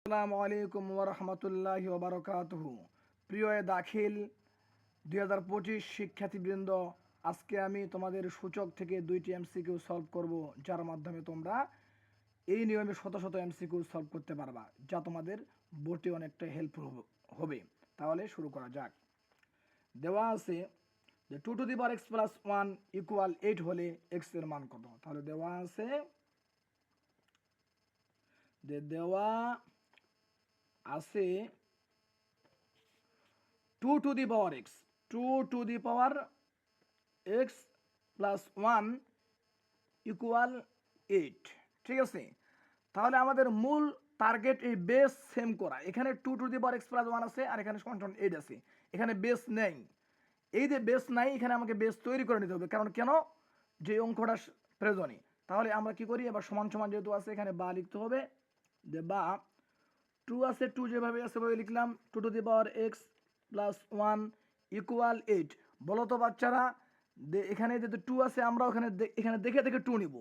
আসসালামু আলাইকুম ওয়া রাহমাতুল্লাহি ওয়া বারাকাতুহু। প্রিয় দাখিল 2025 শিক্ষার্থীবৃন্দ, আজকে আমি তোমাদের সূচক থেকে 2টি এমসিকিউ সলভ করব, যার মাধ্যমে তোমরা এই নিয়মে শত শত এমসিকিউ সলভ করতে পারবা, যা তোমাদের বোর্ডে অনেকটা হেল্পফুল হবে। তাহলে শুরু করা যাক। দেওয়া আছে যে 2 to the power x plus 1 equal 8 হলে x এর মান কত। তাহলে দেওয়া আছে আছে 2 to the power x, 2 to the power x plus 1 equal 8। ঠিক আছে, তাহলে আমাদের মূল টার্গেট এই বেস সেম করা। এখানে 2 to the power x plus 1 আছে, আর এখানে সমান 8 আছে। এখানে বেস নেই, এই যে বেস নাই, এখানে আমাকে বেস তৈরি করে নিতে হবে। কারণ কেন? যে অঙ্কটা প্রয়োজনীয়। তাহলে আমরা কি করি, এবার সমান সমান যেহেতু আছে, এখানে বা লিখতে হবে। যে বা 2 আছে, 2 যেভাবে আছে সেভাবে লিখলাম। 2 to the power x plus 1 equal 8। বলো তো বাচ্চারা, এখানে যেহেতু 2 আছে, আমরা এখানে দেখে দেখে 2 নিব।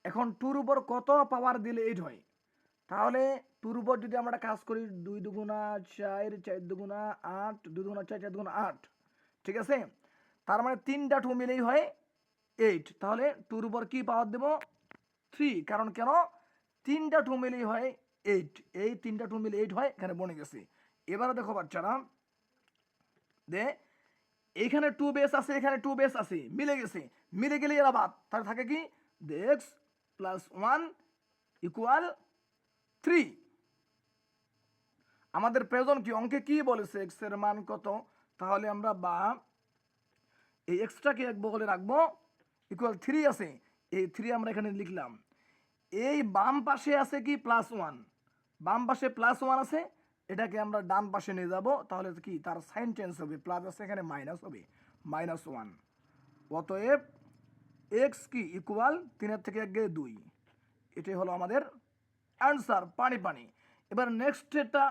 এখন 2-র উপর কত পাওয়ার দিলে 8 হয়? তাহলে 2-র উপর যদি আমরা কাজ করি, 2 দুগুণা 4, 4 দুগুণা 8, 2 দুগুণা 4, 4 দুগুণা 8। ঠিক আছে, তার মানে 3টা 2 মিলেই হয় 8। তাহলে 2-র উপর কি পাওয়ার দেব? 3। কারণ কেন? 3টা 2 মিলেই হয় 8। এই 3টা 2 মিলে 8 হয়, এখানে বনে গেছে। এবারে দেখো বাচ্চারা, এইখানে 2 বেস আছে, এখানে 2 বেস আছে, মিলে গেছে। মিলে গেলে এরা বাদ, তাহলে থাকে কি? x plus 1 equal 3। আমাদের প্রয়োজন কি? অঙ্কে কি বলেছে? x এর মান কত? তাহলে আমরা বা এই এক্সটাকে এক বগলে রাখবো, ইকুয়াল 3 আছে, এই 3 আমরা এখানে লিখলাম। এই বাম পাশে আছে কি? প্লাস 1। বাম পাশে প্লাস 1 আছে, এটাকে আমরা ডান পাশে নিয়ে যাব। তাহলে কি তার সাইন চেঞ্জ হবে, প্লাস আছে এখানে মাইনাস হবে, -1। অতএব এক্স কি ইকুয়াল 3-এর থেকে 1 গেলে 2। এটাই হলো আমাদের অ্যান্সার, পানি পানি। এবার নেক্সট এটা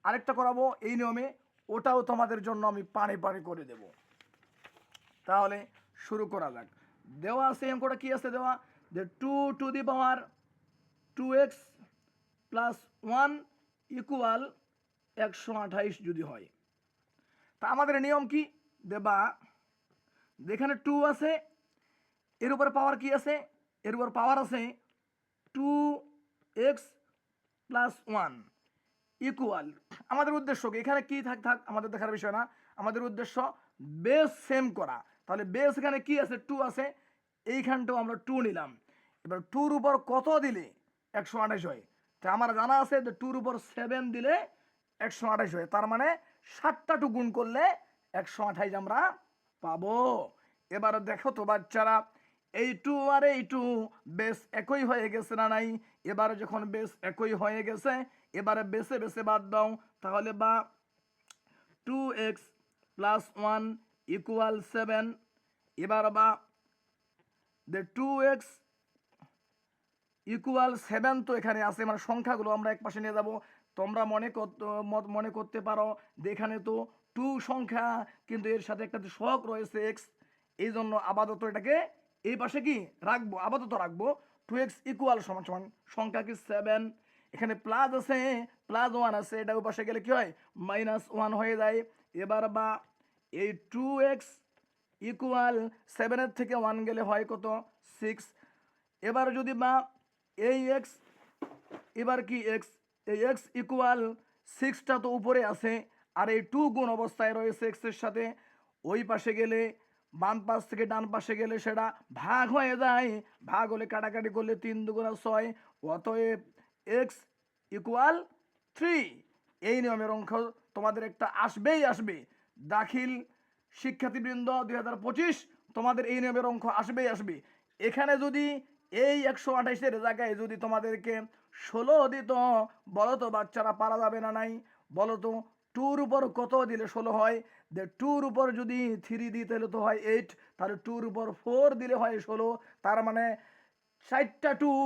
আরেকটা করাবো এই নিয়মে, ওটাও তোমাদের জন্য আমি পানি পানি করে দেব। তাহলে শুরু করা যাক। দেওয়া আছে অঙ্কটা কি আছে দেওয়া, যে 2 to the power 2x plus 1 equal 128 যদি হয়। তা আমাদের নিয়ম কি? দেবা যেখানে 2 আছে, এর উপর পাওয়ার কি আছে? এর উপর পাওয়ার আছে 2x প্লাস 1 ইকুয়াল, আমাদের উদ্দেশ্য কি? এখানে কি থাক থাক আমাদের দেখার বিষয় না, আমাদের উদ্দেশ্য বেস সেম করা। তাহলে বেস এখানে কি আছে? 2 আছে, এইখানটাও আমরা 2 নিলাম। এবার 2-র উপর কত দিলে 128 হয়? তা আমার জানা আছে যে 2-র উপর 7 দিলে 128 হয়। তার মানে 7টা 2 গুণ করলে 128 আমরা পাবো। এবার দেখো তো বাচ্চারা, এই 2 আর এই 2 বেস একই হয়ে গেছে না নাই? এবারে যখন বেস একই হয়ে গেছে, এবারে বেসে বেসে বাদ দাও। তাহলে বা 2x প্লাস 1 ইকুয়াল 7। এবার বা 2x ইকুয়াল 7 তো এখানে আছে, মানে সংখ্যাগুলো আমরা এক পাশে নিয়ে যাব। তোমরা মনে করতে পারো যে এখানে তো 2 সংখ্যা, কিন্তু এর সাথে একটা সহগ রয়েছে x, এই জন্য আপাতত এটাকে এই পাশে কি রাখবো, আপাতত রাখবো। 2x ইকুয়াল সমান সমান সংখ্যা কি 7, এখানে প্লাস আছে, প্লাস 1 আছে, এটা ওই পাশে গেলে কি হয়? -1 হয়ে যায়। এবার বা এই 2x ইকুয়াল 7-এর থেকে 1 গেলে হয় কত? 6। এবার যদি বা এই x, এবার কি x, এই x ইকুয়াল 6টা তো উপরে আছে, আর এই 2 গুণ অবস্থায় রয়েছে x এর সাথে। ওই পাশে গেলে, বাম পাশ থেকে ডান পাশে গেলে সেটা ভাগ হয়ে যায়, ভাগ হলে কাটাকাটি করলে 3 দুগুণা 6। অতএব x ইকুয়াল 3। এই নিয়মের অঙ্ক তোমাদের একটা আসবেই আসবে। দাখিল শিক্ষার্থীবৃন্দ 2025 তোমাদের এই নিয়মের অঙ্ক আসবেই আসবে। এখানে যদি এই 128-এর জায়গায় যদি তোমাদেরকে 16 দিত, বলো তো বাচ্চারা পারা যাবে না নাই? বলো তো 2-র উপর কত দিলে 16 হয়? 2-র উপর যদি 3 দিই তাহলে তো হয় 8, তাহলে 2-র উপর 4 দিলে হয় 16। তার মানে 4টা 2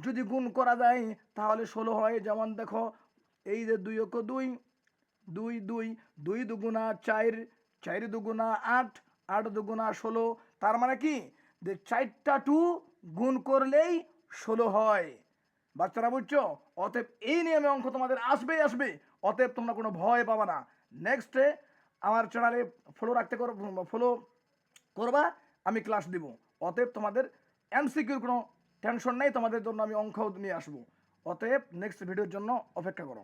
যদি গুণ করা যায় তাহলে 16 হয়। যেমন দেখো, এই যে 2 অক্ষ 2, 2 2, 2 দুগুণা 4, 4 দুগুণা 8, 8 দুগুণা 16। তার মানে কি? যে 4টা 2 গুণ করলেই 16 হয়। বাচ্চারা বুঝছো? অতএব এই নিয়মে অঙ্ক তোমাদের আসবেই আসবে, অতএব তোমরা কোনো ভয় পাবা না। নেক্সটে আমার চ্যানেলে ফলো করবা, আমি ক্লাস দিব। অতএব তোমাদের এমসিকিউর কোনো টেনশন নেই, তোমাদের জন্য আমি অঙ্ক নিয়ে আসবো। অতএব নেক্সট ভিডিওর জন্য অপেক্ষা করো।